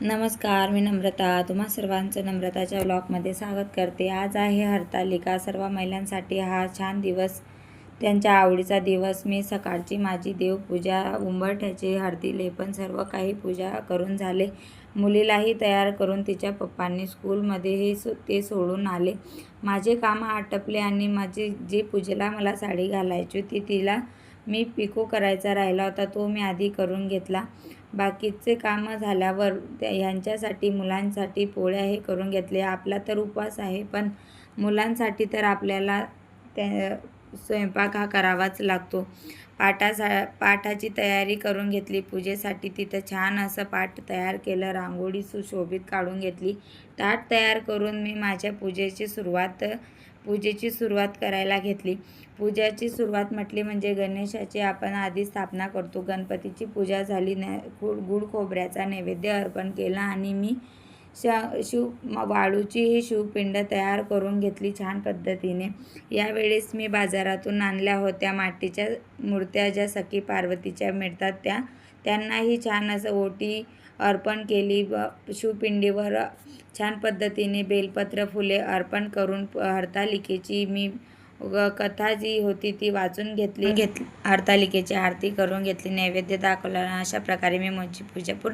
नमस्कार, मी नम्रता. तुम्हा सर्वांचं नम्रताच्या व्लॉगमध्ये स्वागत करते. आज आहे हरतालिका. सर्व महिलांसाठी हा छान दिवस, त्यांच्या आवडीचा दिवस. मी सकाळची माझी देवपूजा, उंबरठ्याचे हळदी लेपन सर्व काही पूजा करून झाले. मुलीलाही तयार करून तिच्या पप्पांनी स्कूलमध्ये ते सोडून आले. माझे काम आटपले आणि माझी जी पूजेला मला साडी घालायची होती तिला मी पिको करायचा राहिला होता तो मी आधी करून घेतला. बाकीचे कामं झाल्यावर ह्यांच्यासाठी मुलांसाठी पोळ्या हे करून घेतले. आपला तर उपवास आहे, पण मुलांसाठी तर आपल्याला स्वयंपाक हा करावाच लागतो. पाठाची तयारी करून घेतली. पूजेसाठी तिथं छान असं पाठ तयार केलं, रांगोळी सुशोभित काढून घेतली. ताट तयार करून मी माझ्या पूजेची सुरुवात करायला घेतली. पूजाची सुरुवात म्हटली म्हणजे गणेशाची आपण आधी स्थापना करतो. गणपतीची पूजा झाली. गुळ खोबऱ्याचा नैवेद्य अर्पण केला आणि मी वाळूची ही शिवपिंड तयार करून घेतली छान पद्धतीने. यावेळेस मी बाजारातून आणल्या होत्या मातीच्या मूर्त्या, ज्या सखी पार्वतीच्या मिळतात त्यांनाही छान असं ओटी अर्पण केली. शिवपिंडीवर छान पद्धतीने बेलपत्र फुले अर्पण करून हरतालिकेची मी कथा जी होती ती वाचून घेतली. हरतालिकेची आरती करून घेतली, नैवेद्य दाखवला. अशा प्रकारे मी माझी पूजा पूर्ण